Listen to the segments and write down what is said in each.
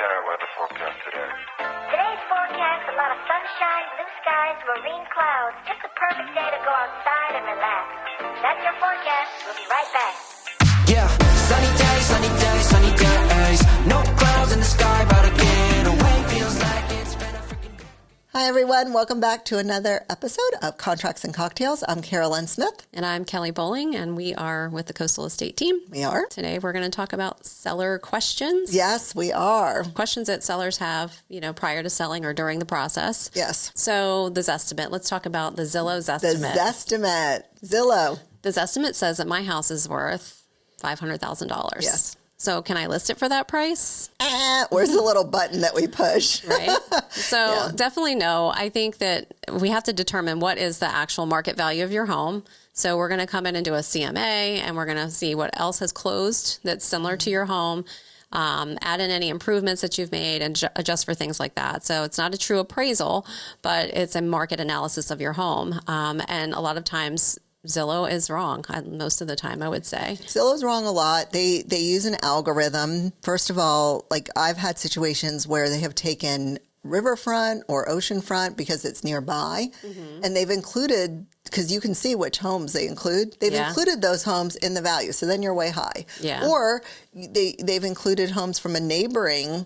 weather forecast today? Today's forecast, a lot of sunshine, blue skies, marine clouds. Just a perfect day to go outside and relax. That's your forecast. We'll be right back. Yeah, sunny days, sunny days, sunny days. No clouds in the sky, but again, away feels like it's been a freaking... Hi, everyone. Welcome back to another episode of Contracts and Cocktails. I'm Carolyn Smith. And I'm Kelly Bowling, and we are with the Coastal Estate team. We are. Today, we're going to talk about seller questions. Yes, we are. Questions that sellers have, prior to selling or during the process. Yes. So the zestimate. Let's talk about the Zillow zestimate. The zestimate. Zillow. The zestimate says that my house is worth $500,000. Yes. So can I list it for that price? Where's the little button that we push? Right. So Yeah. Definitely no. I think that we have to determine what is the actual market value of your home. So we're going to come in and do a CMA, and we're going to see what else has closed that's similar to your home. Add in any improvements that you've made and adjust for things like that. So it's not a true appraisal, but it's a market analysis of your home. And a lot of times Zillow is wrong. Most of the time, I would say. Zillow's wrong a lot. They use an algorithm. First of all, like I've had situations where they have taken riverfront or oceanfront because it's nearby, and they've included, because you can see which homes they include. They've included those homes in the value, so then you're way high. Yeah. Or they've included homes from a neighboring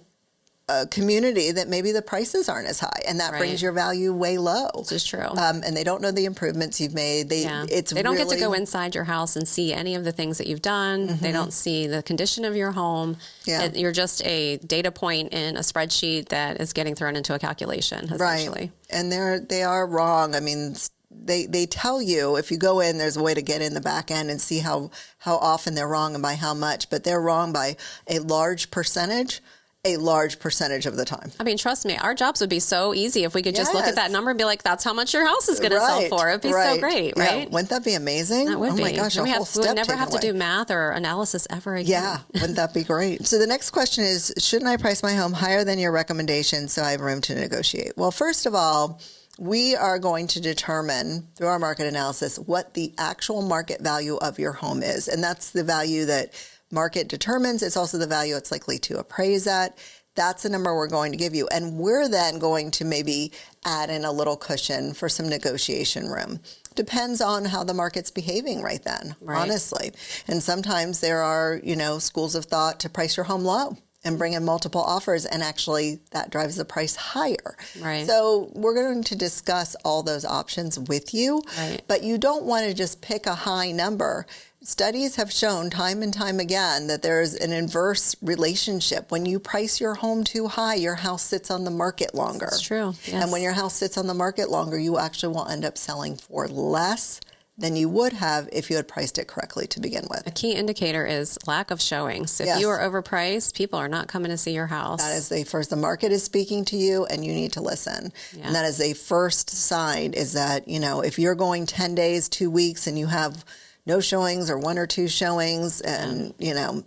community that maybe the prices aren't as high, and that brings your value way low. This is true. And they don't know the improvements you've made. They don't get to go inside your house and see any of the things that you've done. They don't see the condition of your home. Yeah. You're just a data point in a spreadsheet that is getting thrown into a calculation, essentially. Right. And they are wrong. I mean, they tell you if you go in, there's a way to get in the back end and see how often they're wrong and by how much, but they're wrong by a large percentage of the time. I mean, trust me, our jobs would be so easy if we could just look at that number and be like, that's how much your house is going to sell for. It'd be so great, right? Yeah. Wouldn't that be amazing? That would be. My gosh, we whole step would never have to taken do math or analysis ever again. Yeah, wouldn't that be great? So the next question is, shouldn't I price my home higher than your recommendation so I have room to negotiate? Well, first of all, we are going to determine through our market analysis what the actual market value of your home is. And that's the value that market determines. It's also the value it's likely to appraise at. That's the number we're going to give you. And we're then going to maybe add in a little cushion for some negotiation room. Depends on how the market's behaving right then, honestly. And sometimes there are, schools of thought to price your home low and bring in multiple offers, and actually that drives the price higher. Right. So we're going to discuss all those options with you, but you don't want to just pick a high number. Studies have shown time and time again that there's an inverse relationship. When you price your home too high, your house sits on the market longer. It's true. Yes. And when your house sits on the market longer, you actually will end up selling for less than you would have if you had priced it correctly to begin with. A key indicator is lack of showings. If you are overpriced, people are not coming to see your house. That is the market is speaking to you, and you need to listen. Yeah. And that is a first sign, is that, if you're going 10 days, 2 weeks, and you have no showings or 1 or 2 showings, and,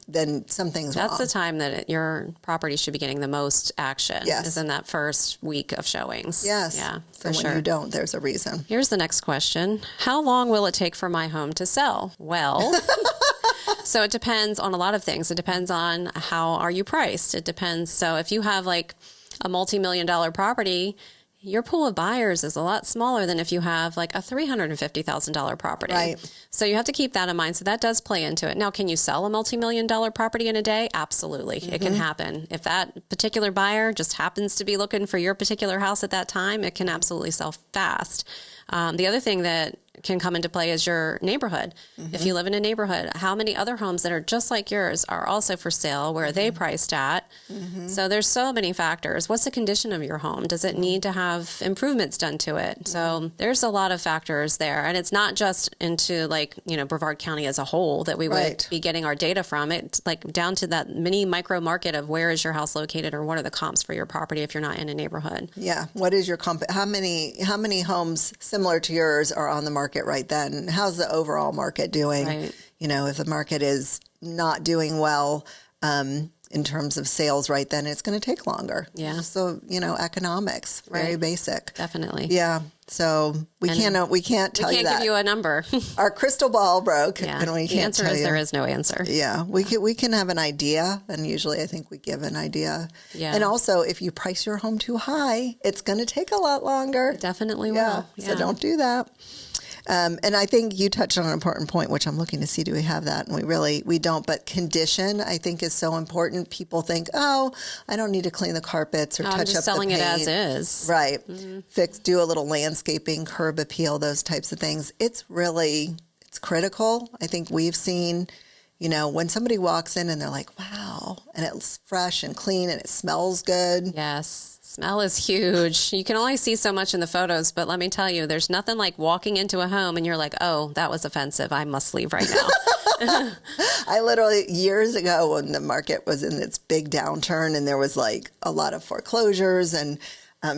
then something's wrong. That's the time that your property should be getting the most action, is in that first week of showings. Yes. Yeah, so when you don't, there's a reason. Here's the next question. How long will it take for my home to sell? Well, so it depends on a lot of things. It depends on how are you priced. It depends. So if you have like a multi-million-dollar property, your pool of buyers is a lot smaller than if you have like a $350,000 property. Right. So you have to keep that in mind. So that does play into it. Now, can you sell a multi-million-dollar property in a day? Absolutely. It can happen. If that particular buyer just happens to be looking for your particular house at that time, it can absolutely sell fast. The other thing that can come into play is your neighborhood. If you live in a neighborhood, how many other homes that are just like yours are also for sale? Where are they priced at? So there's so many factors. What's the condition of your home? Does it need to have improvements done to it? So there's a lot of factors there. And it's not just into Brevard County as a whole that we would be getting our data from. It's like down to that mini micro market of where is your house located, or what are the comps for your property if you're not in a neighborhood. Yeah. What is your comp? How many homes similar to yours are on the market right then? How's the overall market doing? Right. If the market is not doing well, in terms of sales right then, it's going to take longer. Yeah. So, economics, very basic. Definitely. Yeah. So we can't tell you that. We can't give you a number. Our crystal ball broke, Yeah. and we The can't answer tell is you. there is no answer. Yeah, we can have an idea, and usually I think we give an idea. Yeah. And also, if you price your home too high, it's going to take a lot longer. It definitely Yeah. will. So don't do that. And I think you touched on an important point, which I'm looking to see, do we have that? And we don't. But condition, I think, is so important. People think, oh, I don't need to clean the carpets or I'm touch just up selling the it paint. as is. Right. Do a little landscaping, curb appeal, those types of things. It's critical. I think we've seen, when somebody walks in and they're like, wow, and it's fresh and clean and it smells good. Yes. Smell is huge. You can only see so much in the photos, but let me tell you, there's nothing like walking into a home and you're like, oh, that was offensive. I must leave right now. I literally, years ago when the market was in its big downturn and there was like a lot of foreclosures and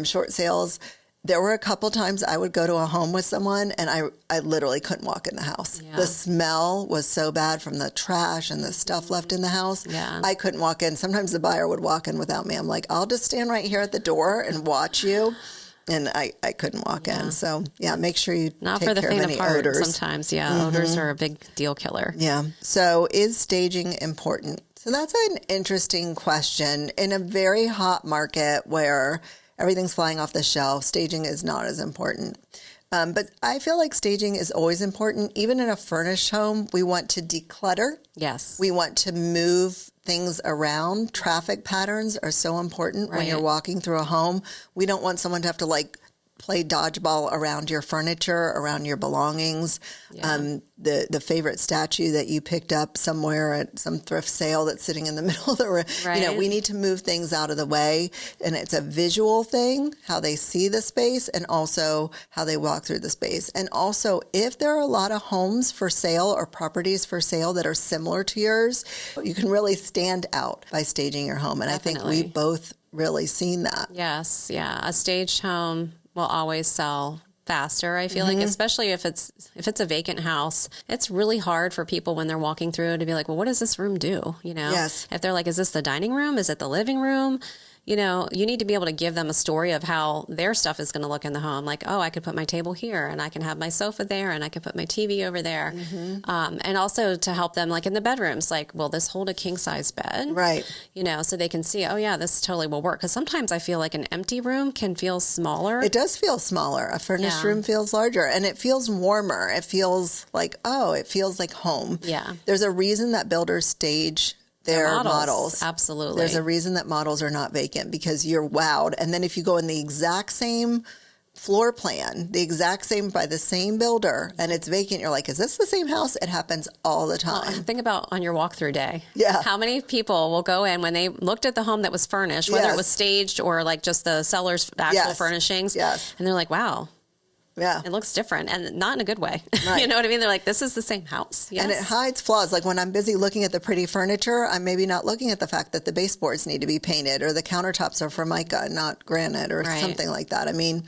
short sales, there were a couple times I would go to a home with someone and I literally couldn't walk in the house. Yeah. The smell was so bad from the trash and the stuff left in the house. Yeah. I couldn't walk in. Sometimes the buyer would walk in without me. I'm like, I'll just stand right here at the door and watch you. And I couldn't walk in. So, make sure you Not take for the care of faint of any heart odors. sometimes. Yeah, odors are a big deal killer. Yeah. So is staging important? So that's an interesting question. In a very hot market where everything's flying off the shelf, staging is not as important. But I feel like staging is always important. Even in a furnished home, we want to declutter. Yes. We want to move things around. Traffic patterns are so important when you're walking through a home. We don't want someone to have to play dodgeball around your furniture, around your belongings. Yeah. The favorite statue that you picked up somewhere at some thrift sale that's sitting in the middle of the room. Right. We need to move things out of the way. And it's a visual thing, how they see the space and also how they walk through the space. And also, if there are a lot of homes for sale or properties for sale that are similar to yours, you can really stand out by staging your home. And Definitely. I think we've both really seen that. Yes. Yeah. A staged home will always sell faster. I feel like, especially if it's a vacant house, it's really hard for people when they're walking through to be like, well, what does this room do? Yes. If they're like, is this the dining room? Is it the living room? You need to be able to give them a story of how their stuff is going to look in the home. Like, oh, I could put my table here and I can have my sofa there and I can put my TV over there. And also to help them like in the bedrooms, like, will this hold a king size bed? Right. So they can see, oh yeah, this totally will work. Because sometimes I feel like an empty room can feel smaller. It does feel smaller. A furnished room feels larger and it feels warmer. It feels like, it feels like home. Yeah. There's a reason that builders stage their models. Absolutely. There's a reason that models are not vacant because you're wowed. And then if you go in the exact same floor plan, the exact same by the same builder, and it's vacant, you're like, is this the same house? It happens all the time. Think about on your walkthrough day. Yeah. How many people will go in when they looked at the home that was furnished, whether Yes. it was staged or like just the seller's actual Yes. furnishings. Yes. And they're like, wow, Yeah. it looks different, and not in a good way. Right. You know what I mean? They're like, this is the same house. Yes. And it hides flaws. Like when I'm busy looking at the pretty furniture, I'm maybe not looking at the fact that the baseboards need to be painted or the countertops are Formica, not granite or Right. something like that. I mean,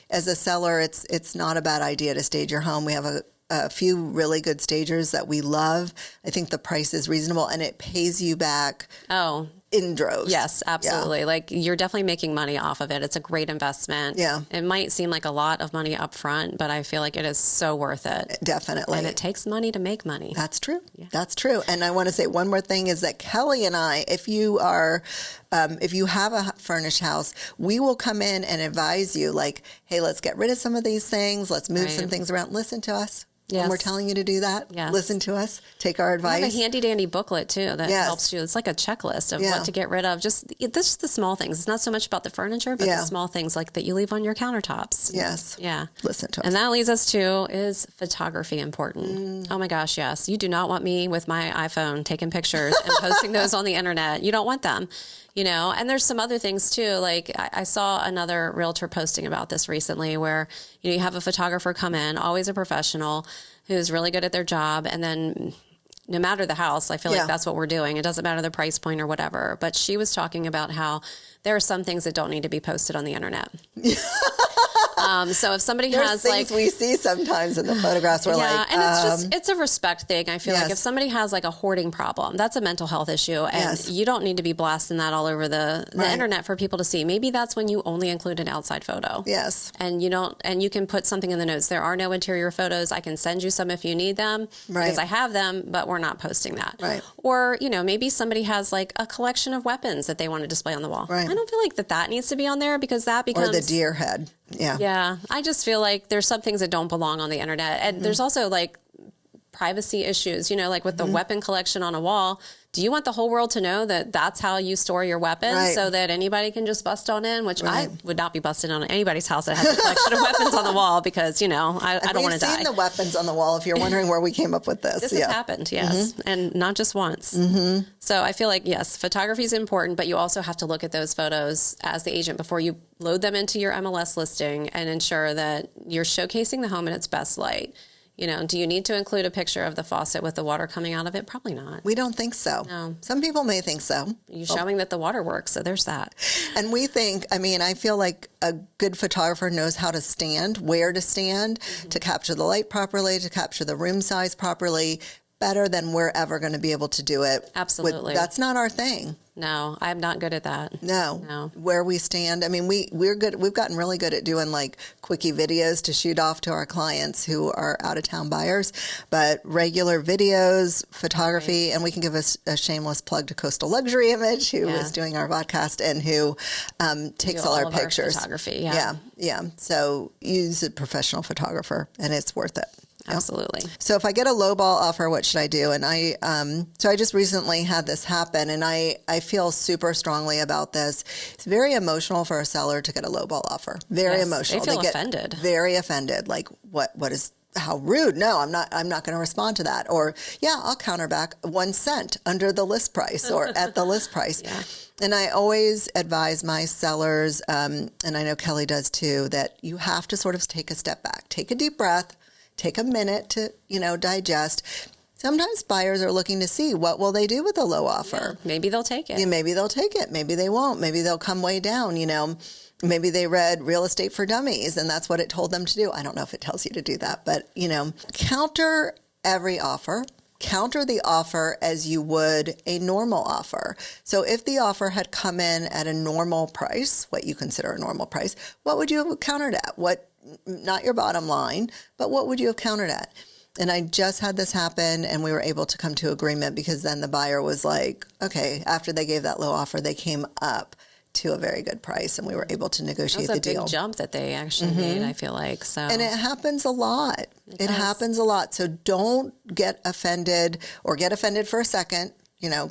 as a seller, it's not a bad idea to stage your home. We have a few really good stagers that we love. I think the price is reasonable and it pays you back Oh, in droves. yes, absolutely. Like you're definitely making money off of it. It's a great investment. Yeah. It might seem like a lot of money up front, but I feel like it is so worth it. Definitely. And it takes money to make money. That's true. Yeah. That's true. And I want to say one more thing is that Kelly and I, if you have a furnished house, we will come in and advise you like, hey, let's get rid of some of these things. Let's move some things around. Listen to us. Yes. When we're telling you to do that, Yes. listen to us, take our I advice. have a handy dandy booklet too that Yes. helps you. It's like a checklist of Yeah. what to get rid of. Just the small things. It's not so much about the furniture, but Yeah. the small things like that you leave on your countertops. Yes. Yeah. Listen to us. And that leads us to, is photography important? Oh my gosh, yes. You do not want me with my iPhone taking pictures and posting those on the internet. You don't want them. And there's some other things too. Like I saw another realtor posting about this recently where, you have a photographer come in, always a professional, who's really good at their job. And then no matter the house, I feel Yeah. like that's what we're doing. It doesn't matter the price point or whatever. But she was talking about how there are some things that don't need to be posted on the internet. So if somebody There's has things we see sometimes in the photographs. We're like, and it's a respect thing. I feel like Yes. if somebody has like a hoarding problem, that's a mental health issue, and Yes. you don't need to be blasting that all over the Right. internet for people to see. Maybe that's when you only include an outside photo. yes, And you can put something in the notes. There are no interior photos. I can send you some if you need them Right. because I have them, but we're not posting that. Right. Or, maybe somebody has like a collection of weapons that they want to display on the wall. Right. I don't feel like that needs to be on there because that becomes or the deer head. Yeah. Yeah, I just feel like there's some things that don't belong on the internet. And there's also like privacy issues, like with the weapon collection on a wall. Do you want the whole world to know that that's how you store your weapons Right. so that anybody can just bust on in, which Right. I would not be busting on anybody's house that has a collection of weapons on the wall because, I don't want to die. We've seen the weapons on the wall if you're wondering where we came up with this. This has happened, yes, and not just once. Mm-hmm. So I feel like, yes, photography is important, but you also have to look at those photos as the agent before you load them into your MLS listing and ensure that you're showcasing the home in its best light. Do you need to include a picture of the faucet with the water coming out of it? Probably not. We don't think so. No. Some people may think so. You're showing that the water works, so there's that. And we think, I feel like a good photographer knows how to stand, where to stand, to capture the light properly, to capture the room size properly, better than we're ever going to be able to do it. Absolutely. That's not our thing. No, I'm not good at that. No. Where we stand. We're good. We've gotten really good at doing like quickie videos to shoot off to our clients who are out of town buyers, but regular videos, photography, and we can give a shameless plug to Coastal Luxury Image, who is doing our podcast and who takes all our pictures. Photography, yeah. So use a professional photographer, and it's worth it. Absolutely. So if I get a lowball offer, what should I do? And I just recently had this happen, and I feel super strongly about this. It's very emotional for a seller to get a lowball offer. Very emotional. They feel get offended. Very offended. Like, what is, how rude. No, I'm not going to respond to that. Or, yeah, I'll counter back 1 cent under the list price or at the list price. Yeah. And I always advise my sellers, and I know Kelly does too, that you have to sort of take a step back, take a deep breath, take a minute to, digest. Sometimes buyers are looking to see what will they do with a low offer. Yeah, maybe they'll take it. Yeah, maybe they'll take it. Maybe they won't. Maybe they'll come way down, Maybe they read Real Estate for Dummies and that's what it told them to do. I don't know if it tells you to do that, but, counter every offer. Counter the offer as you would a normal offer. So if the offer had come in at a normal price, what you consider a normal price, what would you have countered at? Not your bottom line, but what would you have countered at? And I just had this happen and we were able to come to agreement because then the buyer was like, okay, after they gave that low offer, they came up to a very good price and we were able to negotiate the deal. That's a big jump that they actually made, I feel like. So. And it happens a lot. It does. happens a lot. So don't get offended or get offended for a second.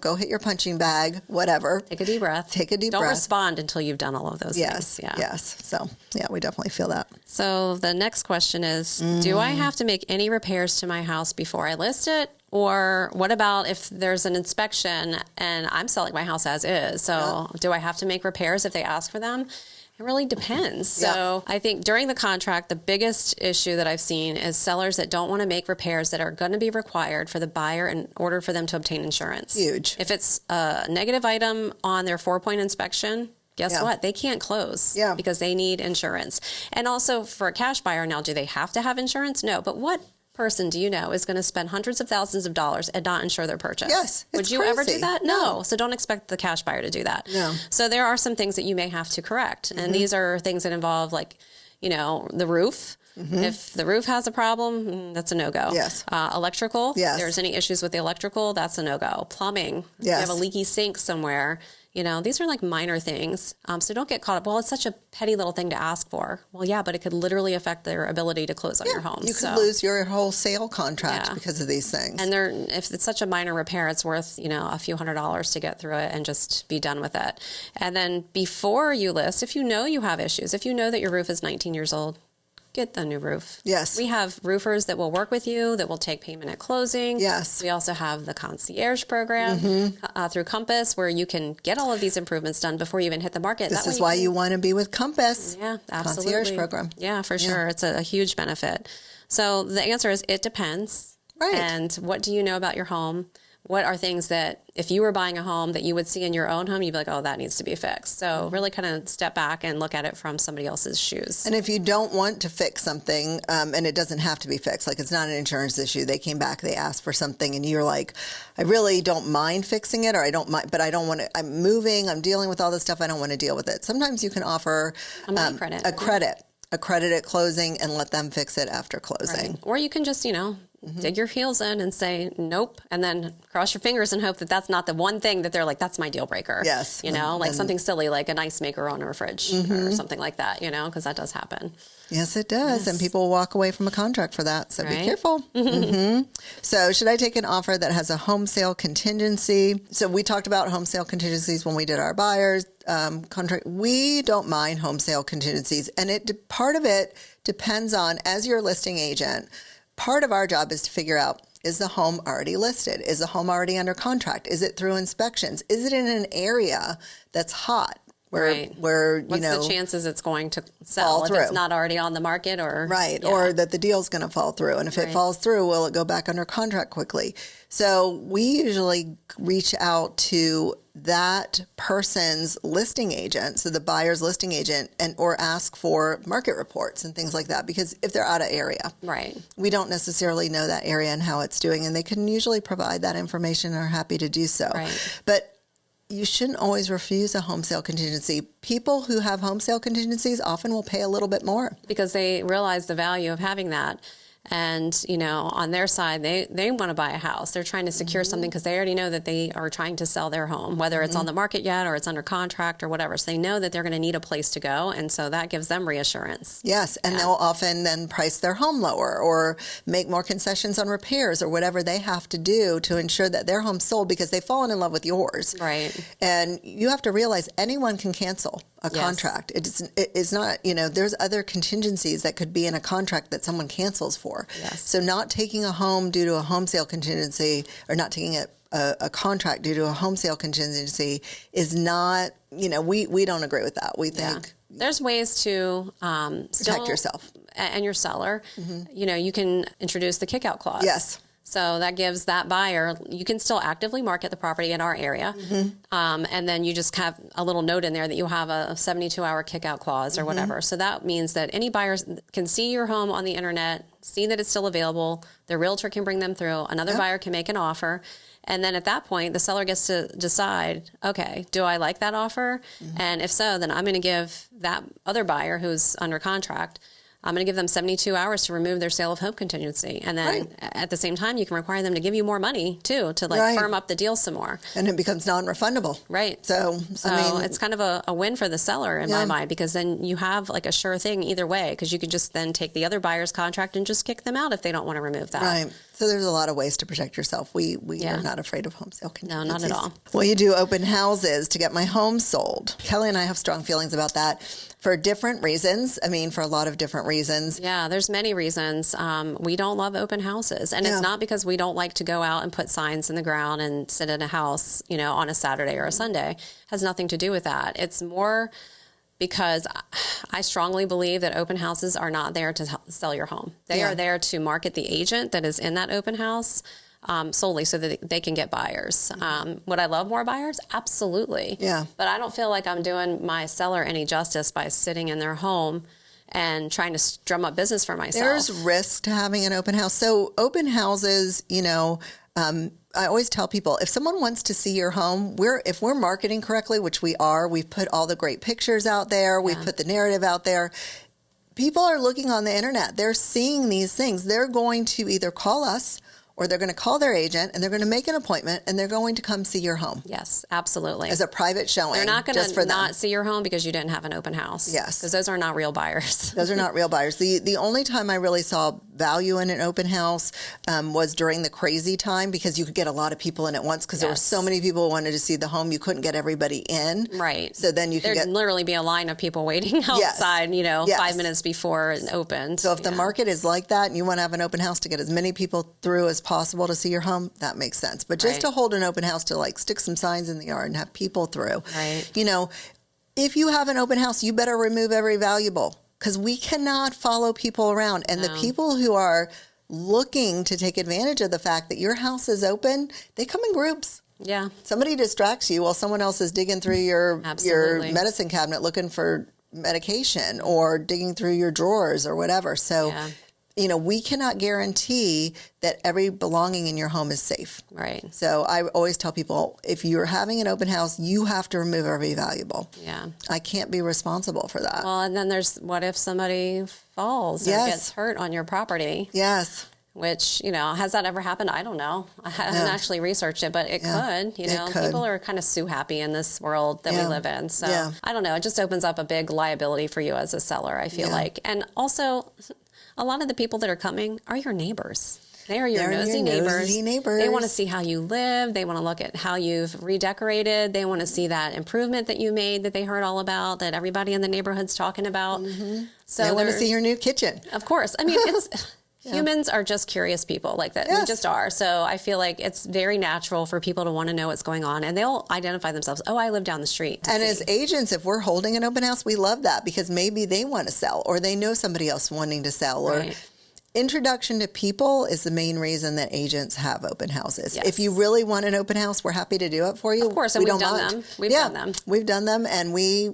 Go hit your punching bag, whatever. Take a deep breath. Don't Don't respond until you've done all of those things. Yes. So, we definitely feel that. So the next question is, do I have to make any repairs to my house before I list it? Or what about if there's an inspection and I'm selling my house as is? So do I have to make repairs if they ask for them? It really depends. So I think during the contract, the biggest issue that I've seen is sellers that don't want to make repairs that are going to be required for the buyer in order for them to obtain insurance. Huge. If it's a negative item on their 4-point inspection, guess what? They can't close because they need insurance. And also for a cash buyer now, do they have to have insurance? No. But what person do you know is going to spend hundreds of thousands of dollars and not insure their purchase? Yes. Would you ever do that? No. So don't expect the cash buyer to do that. No. So there are some things that you may have to correct. And these are things that involve the roof. If the roof has a problem, that's a no-go. Yes. Electrical. Yes. If there's any issues with the electrical, that's a no-go. Plumbing. If you have a leaky sink somewhere. These are like minor things. So don't get caught up. Well, it's such a petty little thing to ask for. Well, yeah, but it could literally affect their ability to close on your home. You could lose your whole sale contract because of these things. And if it's such a minor repair, it's worth, a few $100s to get through it and just be done with it. And then before you list, if you know you have issues, if you know that your roof is 19 years old, get the new roof. Yes. We have roofers that will work with you, that will take payment at closing. Yes. We also have the concierge program through Compass where you can get all of these improvements done before you even hit the market. This is why you want to be with Compass. Yeah, absolutely. Concierge program. Yeah, for sure. It's a huge benefit. So the answer is it depends. Right. And what do you know about your home? what are things that if you were buying a home that you would see in your own home, you'd be like, oh, that needs to be fixed. So really kind of step back and look at it from somebody else's shoes. And if you don't want to fix something, and it doesn't have to be fixed, like it's not an insurance issue, they came back, they asked for something, and you're like, I really don't mind fixing it, or I don't mind, but I don't want to, I'm moving, I'm dealing with all this stuff, I don't want to deal with it. Sometimes you can offer a credit. A credit at closing and let them fix it after closing. Right. Or you can just, dig your heels in and say nope, and then cross your fingers and hope that that's not the one thing that they're like, that's my deal breaker. Yes. Like something silly like an ice maker on a fridge or something like that, because that does happen. Yes, it does. Yes. And people walk away from a contract for that. So Right. be careful. So should I take an offer that has a home sale contingency? So we talked about home sale contingencies when we did our buyers contract. We don't mind home sale contingencies. And part of it depends on, as your listing agent, part of our job is to figure out, is the home already listed? Is the home already under contract? Is it through inspections? Is it in an area that's hot? Where What's the chances it's going to sell fall if through? it's not already on the market, or or that the deal's going to fall through, and if it falls through, will it go back under contract quickly? So we usually reach out to that person's listing agent, so the buyer's listing agent, or ask for market reports and things like that, because if they're out of area, right, we don't necessarily know that area and how it's doing, and they can usually provide that information and are happy to do so. Right. But you shouldn't always refuse a home sale contingency. People who have home sale contingencies often will pay a little bit more because they realize the value of having that. And, on their side, they want to buy a house. They're trying to secure something because they already know that they are trying to sell their home, whether it's on the market yet or it's under contract or whatever. So they know that they're going to need a place to go. And so that gives them reassurance. Yes. And they'll often then price their home lower or make more concessions on repairs or whatever they have to do to ensure that their home's sold because they've fallen in love with yours. Right. And you have to realize anyone can cancel a contract. It's not, there's other contingencies that could be in a contract that someone cancels for. Yes. So not taking a home due to a home sale contingency, or not taking a contract due to a home sale contingency, is not, we don't agree with that. We think there's ways to protect yourself and your seller. You can introduce the kickout clause. Yes. So that gives that buyer, you can still actively market the property in our area. And then you just have a little note in there that you have a 72-hour kickout clause or whatever. So that means that any buyers can see your home on the internet, see that it's still available. The realtor can bring them through. Another buyer can make an offer. And then at that point, the seller gets to decide, okay, do I like that offer? And if so, then I'm going to give that other buyer who's under contract, I'm going to give them 72 hours to remove their sale of home contingency. And then at the same time, you can require them to give you more money, too, to firm up the deal some more. And it becomes non-refundable. Right. So it's kind of a win for the seller in my mind, because then you have like a sure thing either way, because you could just then take the other buyer's contract and just kick them out if they don't want to remove that. Right. So there's a lot of ways to protect yourself. We are not afraid of home sale contingencies. No, not at all. Well, you do open houses to get my home sold. Kelly and I have strong feelings about that for different reasons. I mean, for a lot of different reasons. Yeah, there's many reasons. We don't love open houses. And it's not because we don't like to go out and put signs in the ground and sit in a house, on a Saturday or a Sunday. It has nothing to do with that. It's more because I strongly believe that open houses are not there to sell your home. They are there to market the agent that is in that open house solely so that they can get buyers. Would I love more buyers? Absolutely. Yeah. But I don't feel like I'm doing my seller any justice by sitting in their home and trying to drum up business for myself. There's risk to having an open house. So open houses, I always tell people, if someone wants to see your home, if we're marketing correctly, which we are, we've put all the great pictures out there, we've put the narrative out there. People are looking on the internet. They're seeing these things. They're going to either call us or they're going to call their agent and they're going to make an appointment and they're going to come see your home. Yes, absolutely. As a private showing. They're not going to not see your home because you didn't have an open house. Yes. Because those are not real buyers. Those are not real buyers. The only time I really saw value in an open house was during the crazy time, because you could get a lot of people in at once because there were so many people who wanted to see the home. You couldn't get everybody in. Right. So then There'd literally be a line of people waiting outside, 5 minutes before it opened. So if the market is like that and you want to have an open house to get as many people through as possible to see your home, that makes sense. But just to hold an open house to stick some signs in the yard and have people through. Right. If you have an open house, you better remove every valuable, because we cannot follow people around. And the people who are looking to take advantage of the fact that your house is open, they come in groups. Yeah. Somebody distracts you while someone else is digging through your medicine cabinet looking for medication or digging through your drawers or whatever. So, we cannot guarantee that every belonging in your home is safe. Right. So I always tell people, if you're having an open house, you have to remove every valuable. Yeah. I can't be responsible for that. Well, and then what if somebody falls or gets hurt on your property? Yes. Which, has that ever happened? I don't know. I haven't actually researched it, but it could. People are kind of sue happy in this world that we live in. So I don't know. It just opens up a big liability for you as a seller, I feel like. And also, a lot of the people that are coming are your neighbors. They are your nosy neighbors. They want to see how you live. They want to look at how you've redecorated. They want to see that improvement that you made that they heard all about, that everybody in the neighborhood's talking about. Mm-hmm. So they want to see your new kitchen. Of course. I mean, it's... Humans are just curious people like that. Yes. We just are. So I feel like it's very natural for people to want to know what's going on. And they'll identify themselves. Oh, I live down the street. And as agents, if we're holding an open house, we love that because maybe they want to sell or they know somebody else wanting to sell. Or introduction to people is the main reason that agents have open houses. Yes. If you really want an open house, we're happy to do it for you. Of course, and we've done them. We've done them. We've done them, and we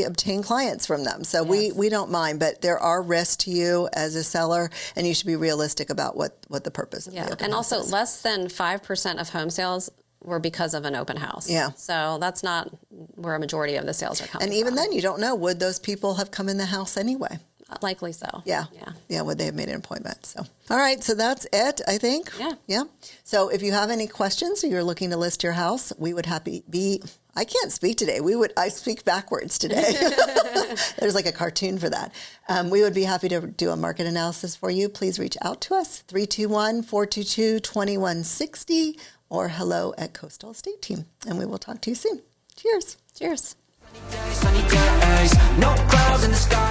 obtain clients from them. So we don't mind, but there are risks to you as a seller, and you should be realistic about what the purpose of the open and house also is. Less than 5% of home sales were because of an open house. Yeah. So that's not where a majority of the sales are coming from. And even then, you don't know, would those people have come in the house anyway? Likely so. Yeah. Would they have made an appointment? So, all right. So that's it, I think. Yeah. So if you have any questions or you're looking to list your house, we would I can't speak today. I speak backwards today. There's like a cartoon for that. We would be happy to do a market analysis for you. Please reach out to us, 321-422-2160 or hello@Coastal Estate Team. And we will talk to you soon. Cheers. Cheers. Sunny days, no clouds in the sky.